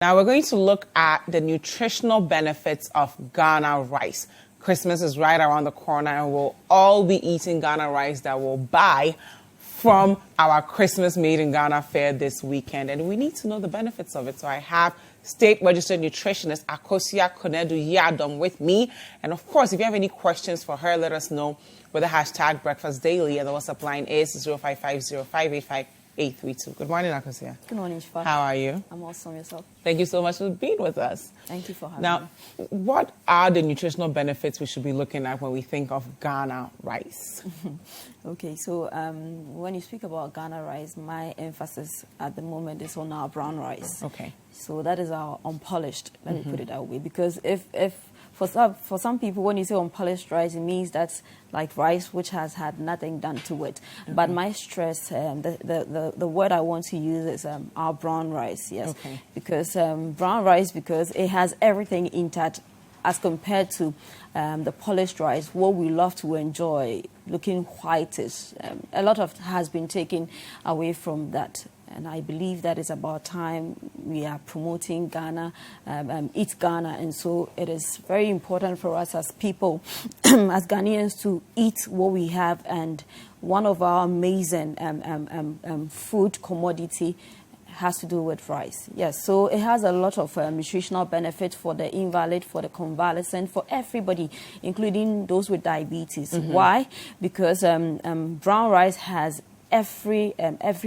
Now we're going to look at the nutritional benefits of Ghana rice. Christmas is right around the corner and we'll all be eating Ghana rice that we'll buy from our Christmas Made in Ghana fair this weekend. And we need to know the benefits of it. So I have State Registered Nutritionist Akosua Yiadom with me. And of course, if you have any questions for her, let us know with the hashtag Breakfast Daily. And the WhatsApp line is 0550-585-832. Good morning, Akosua. Good morning, Dziffa. How are you? I'm awesome. Yourself? Thank you so much for being with us. Thank you for having me. Now, what are the nutritional benefits we should be looking at when we think of Ghana rice? Okay, so when you speak about Ghana rice, my emphasis at the moment is on our brown rice. Okay. So that is our unpolished, let me put it that way. Because if for some people, when you say unpolished rice, it means that's like rice which has had nothing done to it. Okay. But my stress, the word I want to use is our brown rice, yes. Okay. Because brown rice, because it has everything intact as compared to the polished rice, what we love to enjoy, looking whitish. A lot of has been taken away from that. And I believe that is about time we are promoting Ghana, Eat Ghana. And so it is very important for us as people, as Ghanaians, to eat what we have. And one of our amazing food commodity has to do with rice. Yes, so it has a lot of nutritional benefit for the invalid, for the convalescent, for everybody, including those with diabetes. Why? Because brown rice has every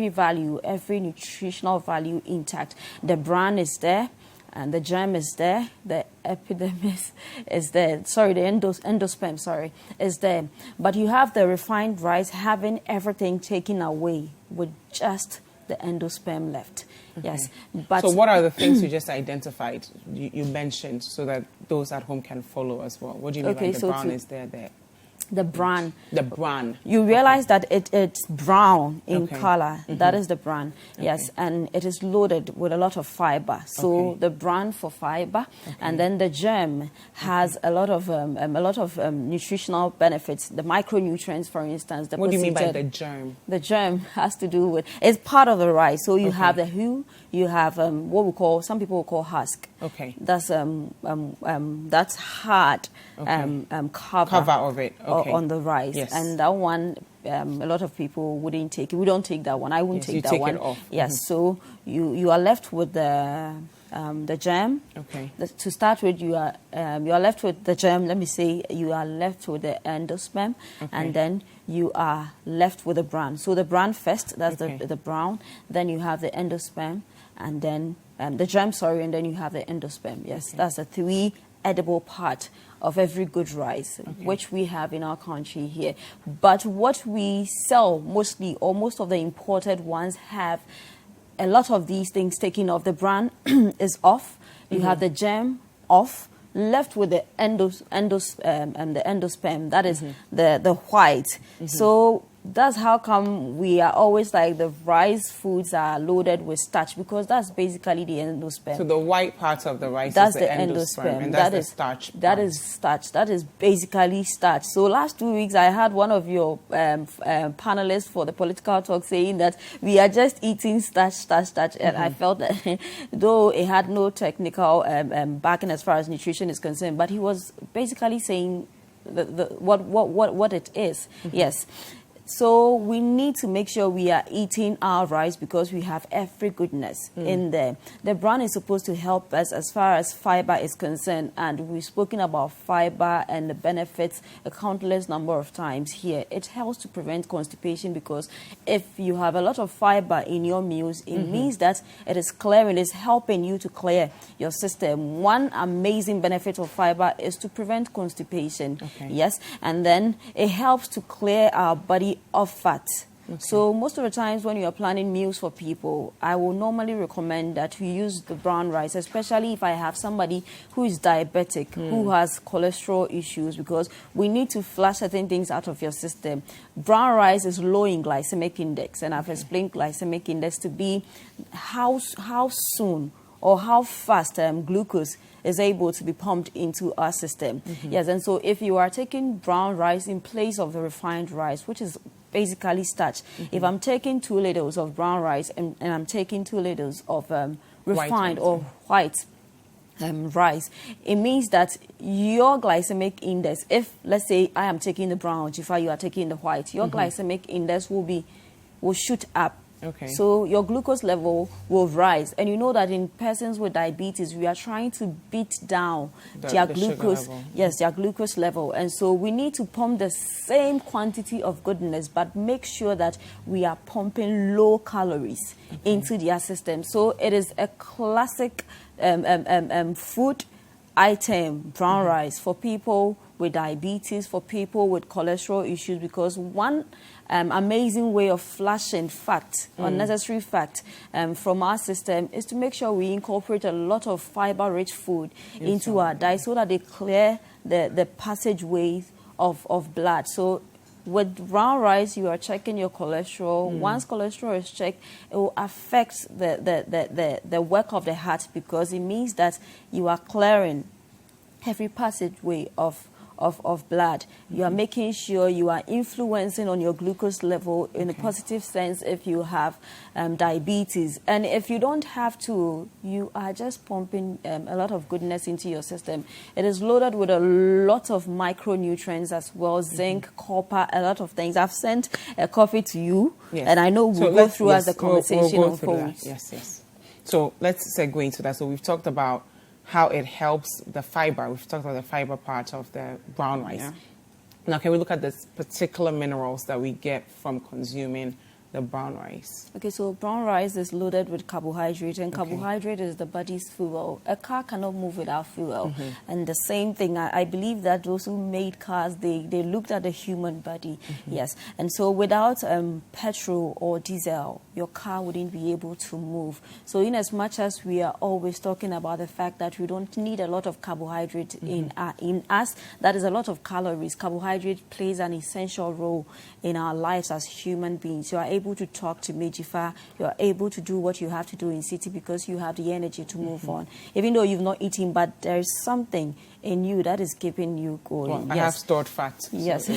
value, every nutritional value intact. The bran is there, and the germ is there. The epidermis is there. Sorry, the endosperm, sorry, is there. But you have the refined rice having everything taken away with just the endosperm left. Okay. Yes. But so what are the things you just identified, you mentioned, so that those at home can follow as well? What do you mean by the brown is there? The bran. The bran. You realize that it's brown in color. That is the bran. Yes, and it is loaded with a lot of fiber. So the bran for fiber, and then the germ has a lot of nutritional benefits. The micronutrients, for instance. What do you mean by the germ? The germ has to do with, it's part of the rice. So you have the hull, you have what we call, some people will call husk. Okay. That's hard cover of it. On the rice. Yes. And that one, a lot of people wouldn't take it. We don't take that one. I wouldn't take that one. It off. Yes. So you are left with the germ. Okay. To start with, you are left with the germ. Let me say you are left with the endosperm, and then you are left with the bran. So the bran first, that's the brown. Then you have the endosperm, and then the germ. Sorry, and then you have the endosperm. Yes, that's the three edible part of every good rice, which we have in our country here. But what we sell mostly, or most of the imported ones, have a lot of these things taken off. The bran is off. You have the germ off, left with the endosperm. That is the white. So that's how come we are always like the rice foods are loaded with starch, because that's basically the endosperm. So the white part of the rice is the endosperm, and that's the starch part. That is starch. That is basically starch. So last 2 weeks I had one of your panelists for the political talk saying that we are just eating starch. And I felt that though it had no technical backing as far as nutrition is concerned, but he was basically saying what it is. Yes. So we need to make sure we are eating our rice, because we have every goodness in there. The bran is supposed to help us as far as fiber is concerned, and we've spoken about fiber and the benefits a countless number of times here. It helps to prevent constipation, because if you have a lot of fiber in your meals, it means that it is clearing, it's helping you to clear your system. One amazing benefit of fiber is to prevent constipation. Yes, and then it helps to clear our body of fat. So most of the times when you are planning meals for people, I will normally recommend that you use the brown rice, especially if I have somebody who is diabetic, who has cholesterol issues, because we need to flush certain things out of your system. Brown rice is low in glycemic index, and I've explained glycemic index to be how soon or how fast glucose is able to be pumped into our system. Yes, and so if you are taking brown rice in place of the refined rice, which is basically starch. If I'm taking 2 liters of brown rice and I'm taking 2 liters of refined or white rice, it means that your glycemic index, if let's say I am taking the brown, Dziffa, you are taking the white, your glycemic index will shoot up. Okay. So your glucose level will rise. And you know that in persons with diabetes, we are trying to beat down their glucose. Yes, their glucose level. And so we need to pump the same quantity of goodness, but make sure that we are pumping low calories into their system. So it is a classic food item, brown rice, for people with diabetes, for people with cholesterol issues, because one amazing way of flushing fat, unnecessary fat, from our system is to make sure we incorporate a lot of fiber-rich food into our diet so that they clear the passageways of blood. So with brown rice, you are checking your cholesterol. Once cholesterol is checked, it will affect the work of the heart, because it means that you are clearing every passageway of blood. You are making sure you are influencing on your glucose level in a positive sense if you have diabetes. And if you don't have to, you are just pumping a lot of goodness into your system. It is loaded with a lot of micronutrients as well, zinc, copper, a lot of things. I've sent a copy to you, and I know we'll go through as the conversation unfolds. Yes. So let's segue into that. So we've talked about how it helps the fiber. We've talked about the fiber part of the brown rice. Yeah. Now, can we look at the particular minerals that we get from consuming the brown rice? Okay, so brown rice is loaded with carbohydrate, and carbohydrate is the body's fuel. A car cannot move without fuel. And the same thing, I believe that those who made cars, they looked at the human body. Yes, and so without petrol or diesel, your car wouldn't be able to move. So in as much as we are always talking about the fact that we don't need a lot of carbohydrate in us, that is a lot of calories. Carbohydrate plays an essential role in our lives as human beings. You are able to talk to me, Dziffa. You are able to do what you have to do in city because you have the energy to move on. Even though you've not eaten, but there is something in you that is keeping you going. Well, I have stored fat. Yes.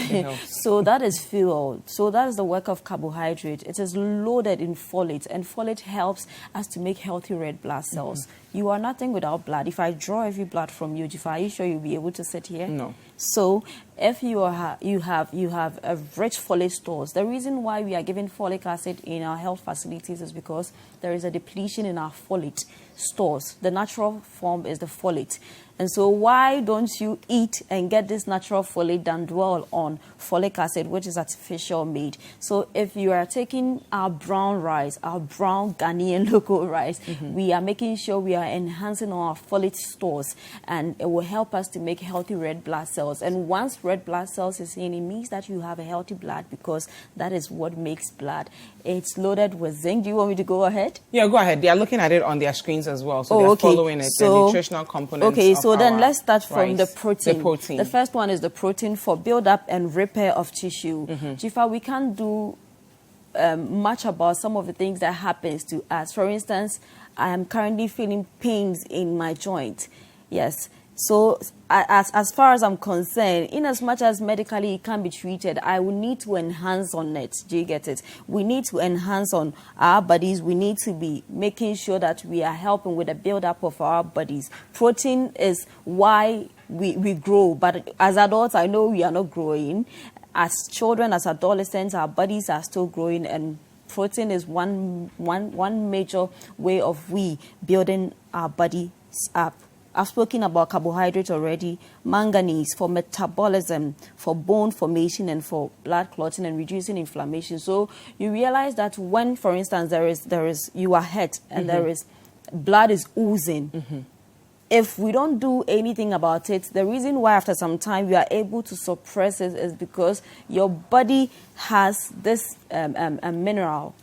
So that is fuel. So that is the work of carbohydrate. It is loaded in folate, and folate helps us to make healthy red blood cells. You are nothing without blood. If I draw every blood from you, Dziffa, are you sure you'll be able to sit here? No. So if you have a rich folate stores, the reason why we are giving folic acid in our health facilities is because there is a depletion in our folate stores. The natural form is the folate. And so why don't you eat and get this natural folate than dwell on folic acid, which is artificial made? So if you are taking our brown rice, our brown Ghanaian local rice, we are making sure we are enhancing our folate stores, and it will help us to make healthy red blood cells. And once red blood cells is in, it means that you have a healthy blood, because that is what makes blood. It's loaded with zinc. Do you want me to go ahead? Yeah, go ahead. They are looking at it on their screens as well, so they're following it, the nutritional components. Okay, so then let's start from rice. the protein. The first one is the protein for build-up and repair of tissue. Dziffa, we can't do much about some of the things that happens to us. For instance, I am currently feeling pains in my joint. Yes. So as far as I'm concerned, in as much as medically it can be treated, I will need to enhance on it. Do you get it? We need to enhance on our bodies. We need to be making sure that we are helping with the build-up of our bodies. Protein is why we grow. But as adults, I know we are not growing. As children, as adolescents, our bodies are still growing, and protein is one major way of we building our bodies up. I've spoken about carbohydrates already, manganese for metabolism, for bone formation, and for blood clotting and reducing inflammation. So you realize that when, for instance, you are hurt and there is blood is oozing. If we don't do anything about it, the reason why after some time we are able to suppress it is because your body has this mineral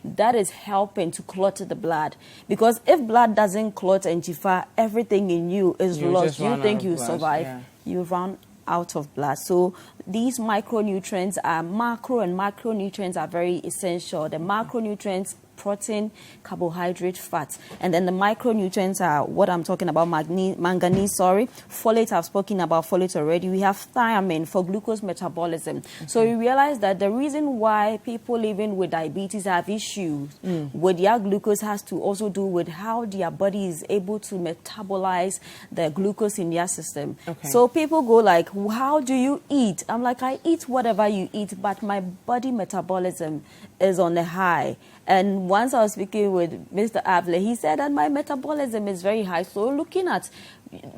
that is helping to clot the blood. Because if blood doesn't clot and Dziffa, everything in you is lost. You think you survive, you run out of blood. So these micronutrients are macro, and macronutrients are very essential. The macronutrients protein, carbohydrate, fat. And then the micronutrients are what I'm talking about, manganese, folate, I've spoken about folate already. We have thiamine for glucose metabolism. So you realize that the reason why people living with diabetes have issues with their glucose has to also do with how their body is able to metabolize the glucose in their system. So people go like, how do you eat? I'm like, I eat whatever you eat, but my body metabolism is on the high. And once I was speaking with Mr. Avle, he said that my metabolism is very high. So looking at,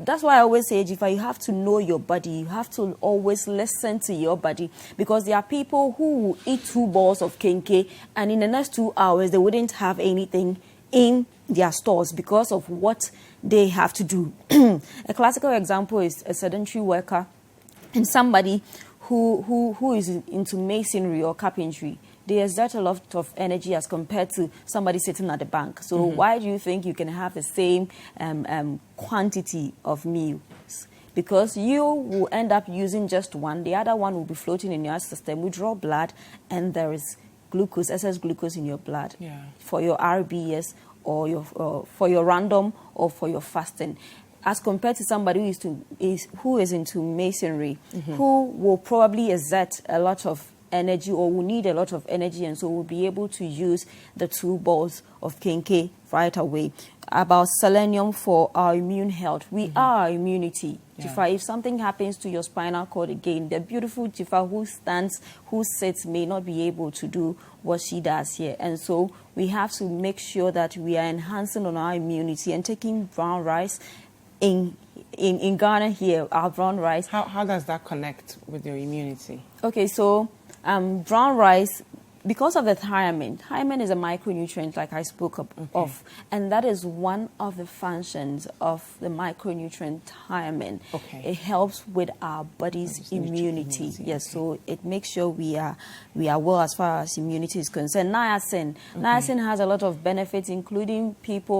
that's why I always say, Dziffa, you have to know your body. You have to always listen to your body, because there are people who will eat 2 balls of kenke and in the next 2 hours, they wouldn't have anything in their stores because of what they have to do. A classical example is a sedentary worker and somebody who is into masonry or carpentry. They exert a lot of energy as compared to somebody sitting at the bank. So why do you think you can have the same quantity of meals? Because you will end up using just one. The other one will be floating in your system. We draw blood, and there is glucose, excess glucose in your blood for your RBS or for your random or for your fasting. As compared to somebody who is into masonry, who will probably exert a lot of energy or will need a lot of energy, and so will be able to use the 2 balls of kenke right away. About selenium for our immune health. We are our immunity. Dziffa, if something happens to your spinal cord again, the beautiful Dziffa who sits may not be able to do what she does here. And so we have to make sure that we are enhancing on our immunity and taking brown rice. In Ghana here, our brown rice. How does that connect with your immunity? Okay, so brown rice, because of the thiamine is a micronutrient like I spoke of, and that is one of the functions of the micronutrient thiamine. It helps with our body's immunity. Yes, so it makes sure we are well as far as immunity is concerned. Niacin has a lot of benefits, including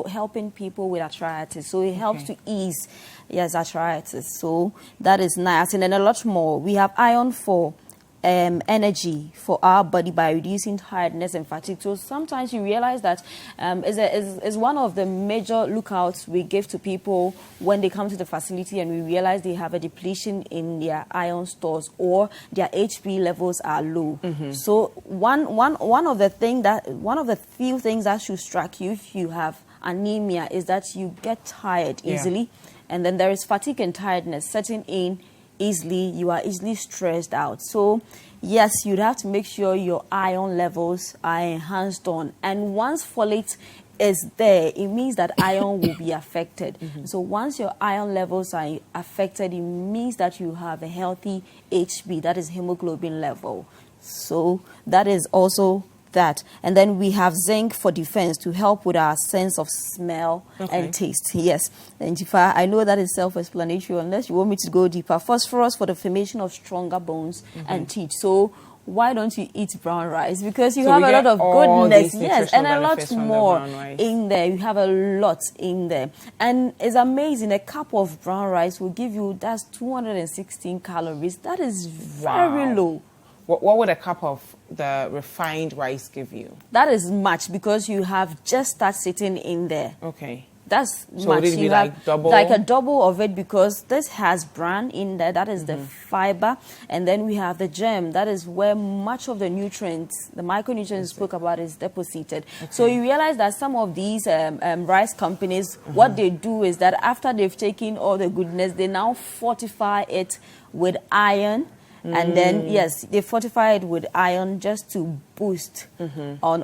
helping people with arthritis. So it helps to ease arthritis. So that is niacin, and a lot more. We have iron for energy for our body by reducing tiredness and fatigue. So sometimes you realize that is one of the major lookouts we give to people when they come to the facility, and we realize they have a depletion in their iron stores or their HP levels are low. So one of the few things that should strike you if you have anemia is that you get tired easily, and then there is fatigue and tiredness setting in easily. You are easily stressed out. So yes, you'd have to make sure your iron levels are enhanced on, and once folate is there, it means that iron will be affected. So once your iron levels are affected, it means that you have a healthy HB, that is hemoglobin level. So that is also that. And then we have zinc for defense to help with our sense of smell and taste. Yes. And Dziffa, I know that is self-explanatory unless you want me to go deeper. Phosphorus for the formation of stronger bones and teeth. So why don't you eat brown rice? Because you have a lot of goodness, and a lot more in there. You have a lot in there. And it's amazing. A cup of brown rice will give you, that's 216 calories. That is very low. What would a cup of the refined rice give you? That is much, because you have just that sitting in there. That's so much. Would it be like double? Like a double of it, because this has bran in there. That is the fiber. And then we have the germ. That is where much of the nutrients, the micronutrients spoke about, is deposited. So you realize that some of these rice companies, what they do is that after they've taken all the goodness, they now fortify it with iron. And then, yes, they fortify it with iron just to boost on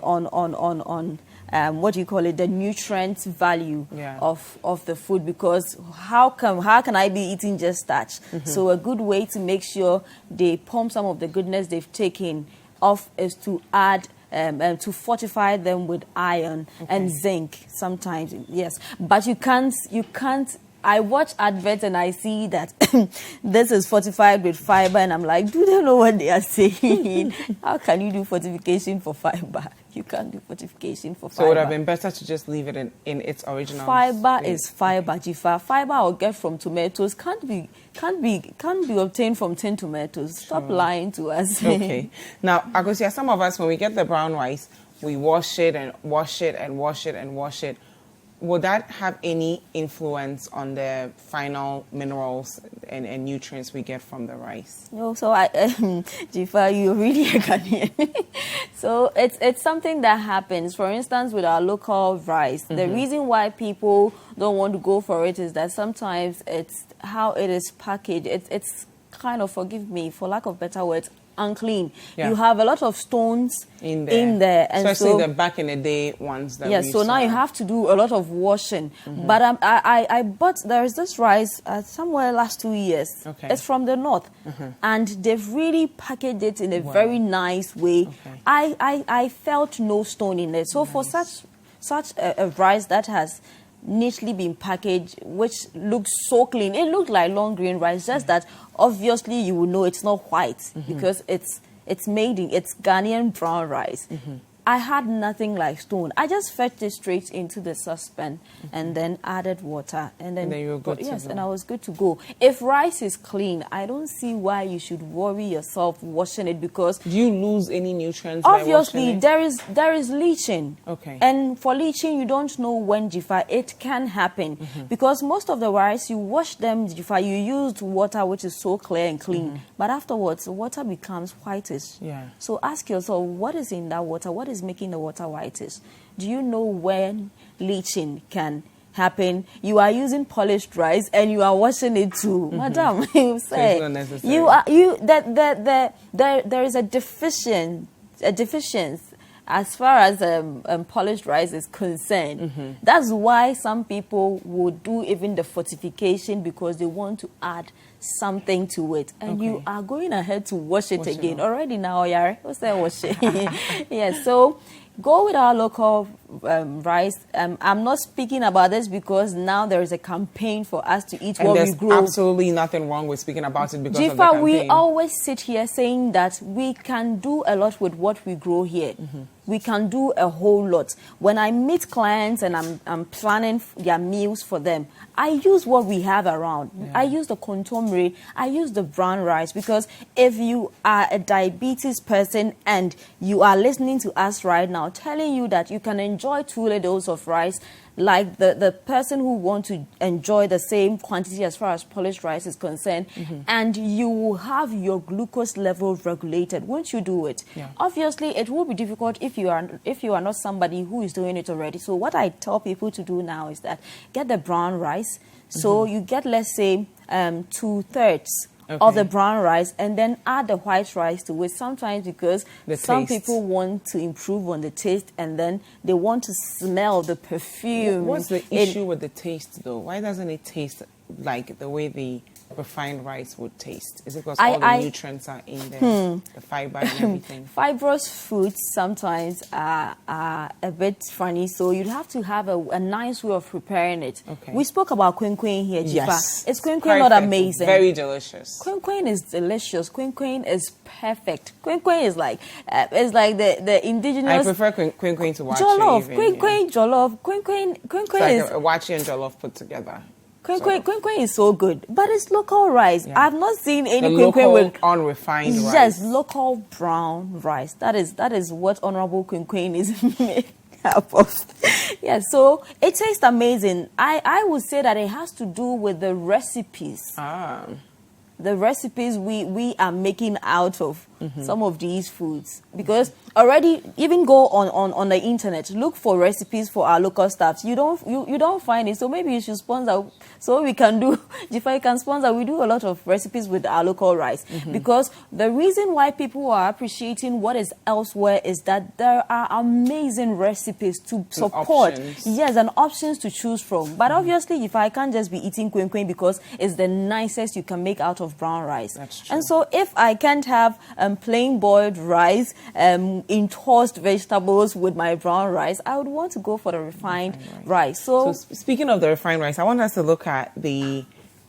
what do you call it, the nutrient value of the food, because how can I be eating just starch? So a good way to make sure they pump some of the goodness they've taken off is to add to fortify them with iron and zinc sometimes, yes. But you can't I watch adverts and I see that this is fortified with fiber, and I'm like, do they know what they are saying? How can you do fortification for fiber? You can't do fortification for fiber. So it would have been better to just leave it in its original fiber state. Is fiber, Dziffa. Fiber I'll get from tomatoes can't be obtained from tin tomatoes. Stop lying to us. Okay. Now, Akosua, some of us, when we get the brown rice, we wash it and wash it and wash it and wash it, would that have any influence on the final minerals and nutrients we get from the rice? No, so Dziffa, you're really a Ghanaian. So it's something that happens. For instance, with our local rice, the reason why people don't want to go for it is that sometimes it's how it is packaged. It's kind of, forgive me, for lack of better words, unclean. Yeah. You have a lot of stones in there. And especially so, the back in the day ones that so now you have to do a lot of washing. But I bought, there is this rice somewhere last 2 years. Okay. It's from the north. And they've really packaged it in a very nice way. Okay. I felt no stone in it. So for such a rice that has neatly been packaged, which looks so clean. It looked like long grain rice, just that obviously you will know it's not white because it's Ghanaian brown rice. I had nothing like stone. I just fetched it straight into the saucepan and then added water. And then you were good to go. and I was good to go. If rice is clean, I don't see why you should worry yourself washing it, because... Do you lose any nutrients obviously, by washing it? there is leaching. Okay. And for leaching, you don't know when, Dziffa, it can happen. Because most of the rice, you wash them, Dziffa, you used water which is so clear and clean. But afterwards, the water becomes whitish. Yeah. So ask yourself, what is in that water? What is making the water whitish? Do you know when leaching can happen? You are using polished rice and you are washing it too, madam. You say there is a deficiency as far as polished rice is concerned. That's why some people would do even the fortification, because they want to add something to it, and you are going ahead to wash it again. Already now, what's that washing? Yeah, so go with our local rice. I'm not speaking about this because now there is a campaign for us to eat what we grow. There's absolutely nothing wrong with speaking about it because of the campaign. We always sit here saying that we can do a lot with what we grow here. We can do a whole lot. When I meet clients and I'm planning their meals for them, I use what we have around. I use the contomere, I use the brown rice, because if you are a diabetes person and you are listening to us right now, telling you that you can enjoy 2 ladles of rice, like the person who wants to enjoy the same quantity as far as polished rice is concerned, and you will have your glucose level regulated once you do it. Obviously, it will be difficult if you are not somebody who is doing it already. So what I tell people to do now is that get the brown rice. So you get, let's say, 2/3 of the brown rice, and then add the white rice to it. Sometimes because some people want to improve on the taste, and then they want to smell the perfume. What's the issue with the taste, though? Why doesn't it taste like the way the refined rice would taste? Is it because all the nutrients are in there, the fiber and everything? Fibrous foods sometimes are a bit funny, so you'd have to have a nice way of preparing it. We spoke about queen here, Dziffa. Yes. Is queen not amazing? Very delicious. Queen is delicious. Queen is perfect. Queen is like it's like the indigenous. I prefer queen to wachi. Jollof. Queen jollof. Queen is like a wachi and jollof put together. Queen is so good, but it's local rice. I've not seen any queen with unrefined rice. Yes, local brown rice. That is what Honorable Queen is made up of. Yeah, so it tastes amazing. I would say that it has to do with the recipes. The recipes we are making out of some of these foods, because already even go on the internet, look for recipes for our local stuffs. You don't find it, so maybe you should sponsor, so we can do. If I can sponsor, we do a lot of recipes with our local rice, because the reason why people are appreciating what is elsewhere is that there are amazing recipes to support. Yes, and options to choose from. But obviously, if I can't just be eating queen because it's the nicest you can make out of brown rice. That's true. And so if I can't have plain boiled rice in tossed vegetables with my brown rice, I would want to go for the refined rice. So speaking of the refined rice, I want us to look at the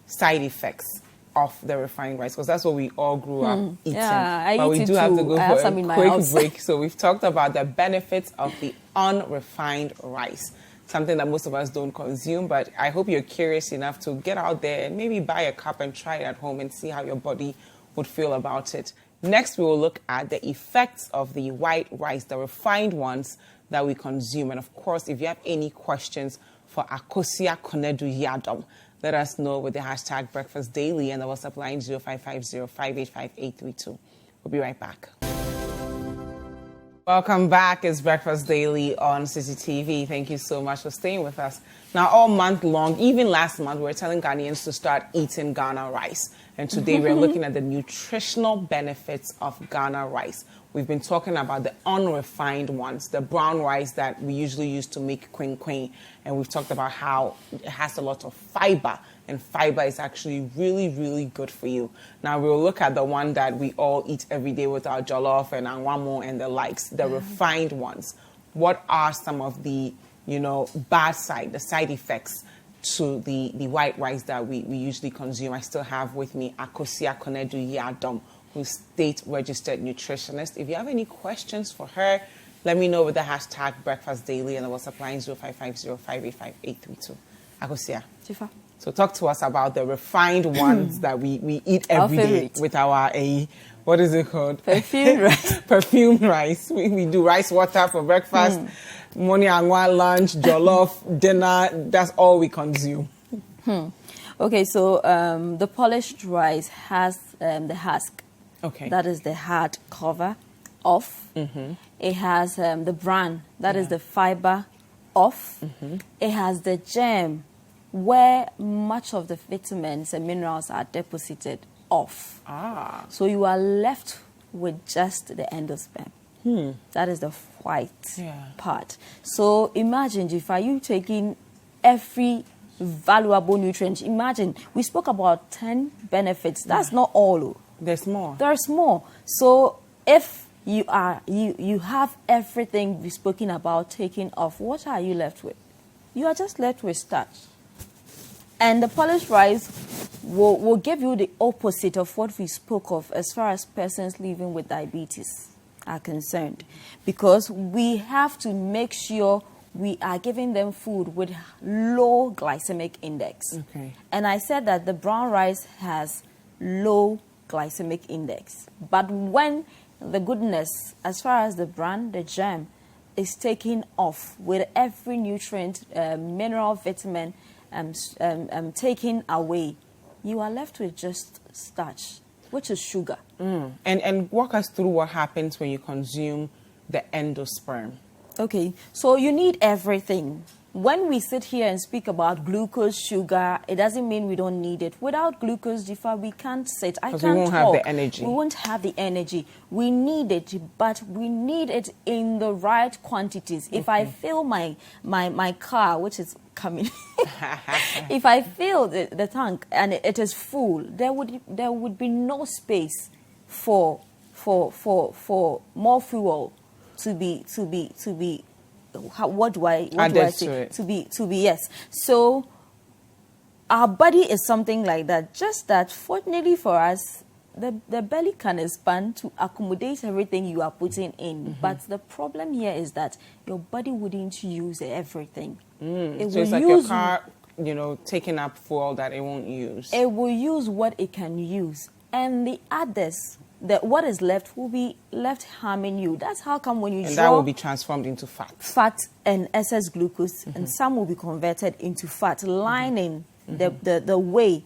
side effects of the refined rice, because that's what we all grew up eating. Yeah, but we do have to go for a quick break. So we've talked about the benefits of the unrefined rice, something that most of us don't consume, but I hope you're curious enough to get out there and maybe buy a cup and try it at home and see how your body would feel about it. Next, we will look at the effects of the white rice, the refined ones that we consume. And of course, if you have any questions for Akosua Yiadom, let us know with the hashtag Breakfast Daily and the WhatsApp line 0550-585-832. We'll be right back. Welcome back. It's Breakfast Daily on CCTV. Thank you so much for staying with us. Now, all month long, even last month, we were telling Ghanaians to start eating Ghana rice. And today we're looking at the nutritional benefits of Ghana rice. We've been talking about the unrefined ones, the brown rice that we usually use to make queen. And we've talked about how it has a lot of fiber. And fiber is actually really, really good for you. Now, we'll look at the one that we all eat every day with our jollof and anwamo and the likes, the refined ones. What are some of the, bad side, the side effects to the white rice that we usually consume? I still have with me Akosua Yiadom, who's state-registered nutritionist. If you have any questions for her, let me know with the hashtag Breakfast Daily and the WhatsApp line 0550-585-832. Akosua. Dziffa. So talk to us about the refined ones that we eat every day with our, what is it called? Perfumed rice. Perfumed rice. We do rice water for breakfast, morning and lunch, jollof, dinner. That's all we consume. Okay, so the polished rice has the husk. Okay. That is the hard cover off. It has the bran. That is the fiber off. It has the germ, where much of the vitamins and minerals are deposited off. So you are left with just the endosperm. That is the white part. So imagine if you taking every valuable nutrient. Imagine, we spoke about 10 benefits. That's not all. There's more. There's more. So if you have everything we've spoken about taken off, what are you left with? You are just left with starch. And the polished rice will give you the opposite of what we spoke of as far as persons living with diabetes are concerned. Because we have to make sure we are giving them food with low glycemic index. Okay. And I said that the brown rice has low glycemic index. But when the goodness, as far as the bran, the germ, is taken off with every nutrient, mineral, vitamin, taken away, you are left with just starch, which is sugar. And walk us through what happens when you consume the endosperm. Okay, so you need everything. When we sit here and speak about glucose, sugar, it doesn't mean we don't need it. Without glucose, Dziffa, we can't sit. I can't talk. We won't have the energy. We won't have the energy. We need it, but we need it in the right quantities. If I fill my car, which is coming, if I fill the tank and it is full, there would be no space for more fuel to be what do I say? To be yes. So our body is something like that. Just that, fortunately for us, the belly can expand to accommodate everything you are putting in. But the problem here is that your body wouldn't use everything. So it's like your car, taking up fuel that it won't use. It will use what it can use, and the others, what is left will be left harming you. That's how come when you draw... And that will be transformed into fat. Fat and excess glucose, and some will be converted into fat, lining the way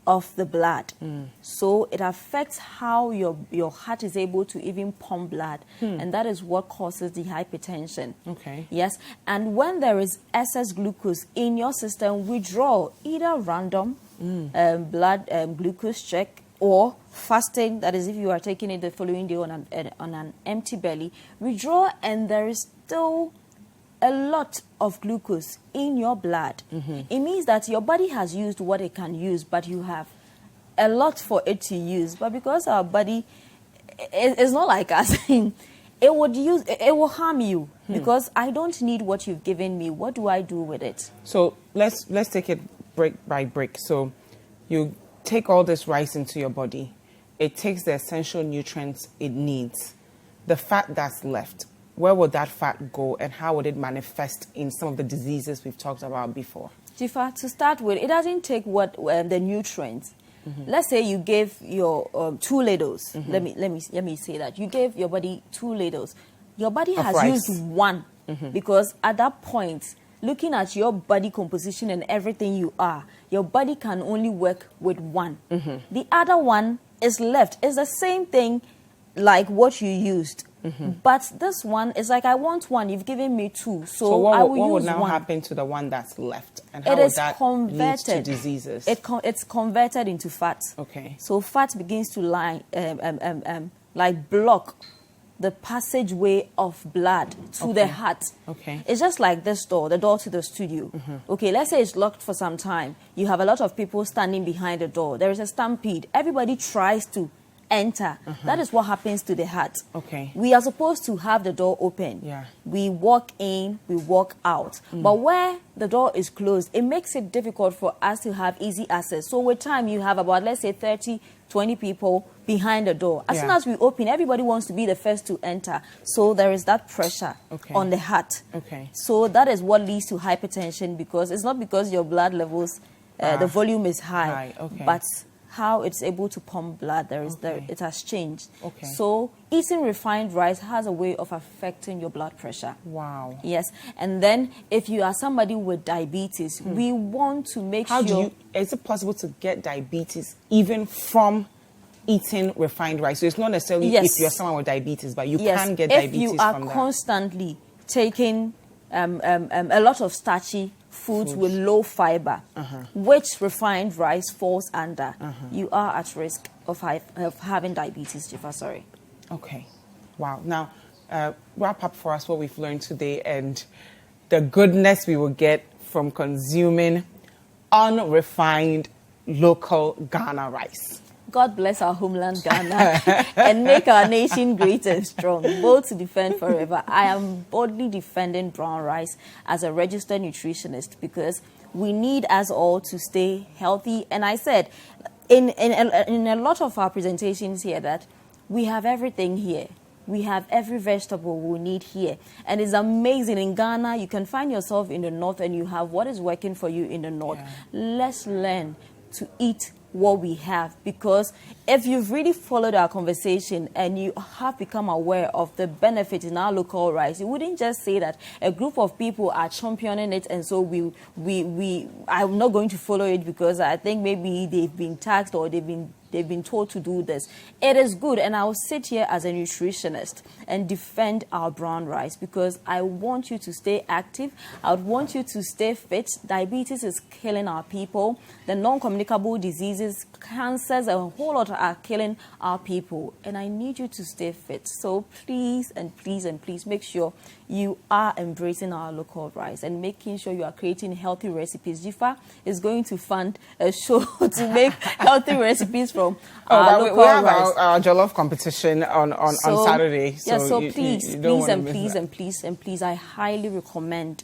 of the blood. So it affects how your heart is able to even pump blood, and that is what causes the hypertension. Okay. Yes, and when there is excess glucose in your system, withdraw either random blood glucose check, or fasting, that is if you are taking it the following day on an empty belly, withdraw, and there is still a lot of glucose in your blood. It means that your body has used what it can use, but you have a lot for it to use. But because our body is not like us, it will harm you, because I don't need what you've given me. What do I do with it? So let's take it break by break. So you take all this rice into your body. It takes the essential nutrients it needs. The fat that's left, where would that fat go, and how would it manifest in some of the diseases we've talked about before? Dziffa, to start with, it doesn't take the nutrients. Let's say you gave your 2 ladles. Let me say that you gave your body 2 ladles. Your body has used 1 because at that point, looking at your body composition and everything you are, your body can only work with 1. The other 1 is left. It's the same thing like what you used. But this one is like, I want 1. You've given me 2. So what, I will what use would now 1. happen to the one that's left? And how It would is that converted. lead to diseases? It's converted into fat. Okay. So fat begins to like block the passageway of blood to the heart. Okay. It's just like this door, the door to the studio. Okay, let's say it's locked for some time. You have a lot of people standing behind the door. There is a stampede. Everybody tries to enter. That is what happens to the heart. Okay. We are supposed to have the door open. Yeah. We walk in, we walk out. But where the door is closed, it makes it difficult for us to have easy access. So with time, you have about, let's say, 30, 20 people behind the door. As soon as we open, everybody wants to be the first to enter. So there is that pressure on the heart. Okay. So that is what leads to hypertension, because it's not because your blood levels, the volume is high. Okay. But how it's able to pump blood, it has changed. Okay. So eating refined rice has a way of affecting your blood pressure. Wow. Yes. And then if you are somebody with diabetes, we want to make sure... Is it possible to get diabetes even from eating refined rice? So it's not necessarily if you're someone with diabetes, but you can get diabetes from that. If you are constantly taking a lot of starchy foods with low fiber, which refined rice falls under, you are at risk of having diabetes, Dziffa. Sorry. Okay. Wow. Now, wrap up for us what we've learned today and the goodness we will get from consuming unrefined local Ghana rice. God bless our homeland, Ghana, and make our nation great and strong, bold to defend forever. I am boldly defending brown rice as a registered nutritionist because we need us all to stay healthy. And I said in a lot of our presentations here that we have everything here. We have every vegetable we need here. And it's amazing. In Ghana, you can find yourself in the north and you have what is working for you in the north. Let's learn to eat what we have, because if you've really followed our conversation and you have become aware of the benefit in our local rice, you wouldn't just say that a group of people are championing it and so I'm not going to follow it because I think maybe they've been taxed or they've been told to do this. It is good, and I'll sit here as a nutritionist and defend our brown rice because I want you to stay active. I want you to stay fit. Diabetes is killing our people. The non-communicable diseases, cancers, a whole lot are killing our people, and I need you to stay fit. So please and please and please make sure you are embracing our local rice and making sure you are creating healthy recipes. Dziffa is going to fund a show to make healthy recipes from our local we have rice. our jollof competition on Saturday. So please, I highly recommend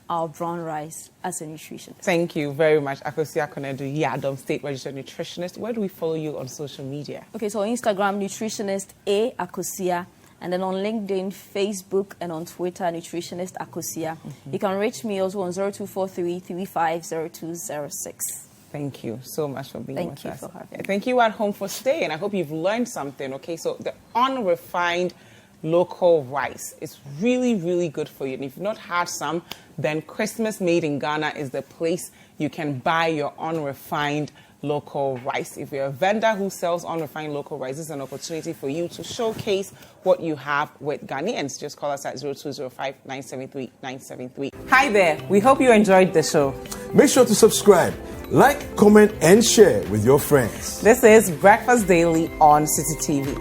our brown rice as a nutritionist. Thank you very much, Akosua Yiadom, State Registered Nutritionist. Where do we follow you on social media? Okay, so Instagram, Nutritionist Akosua, and then on LinkedIn, Facebook, and on Twitter, Nutritionist Akosua. You can reach me also on 0243 350206. Thank you so much for being with us. Thank you at home for staying. I hope you've learned something. Okay, so the unrefined local rice is really, really good for you. And if you've not had some, then Christmas Made in Ghana is the place you can buy your unrefined local rice. If you're a vendor who sells unrefined local rice, this is an opportunity for you to showcase what you have with Ghanaians. Just call us at 0205-973-973. Hi there. We hope you enjoyed the show. Make sure to subscribe, like, comment, and share with your friends. This is Breakfast Daily on City TV.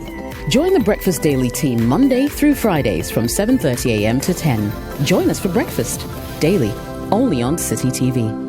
Join the Breakfast Daily team Monday through Fridays from 7:30 a.m. to 10. Join us for breakfast daily, only on City TV.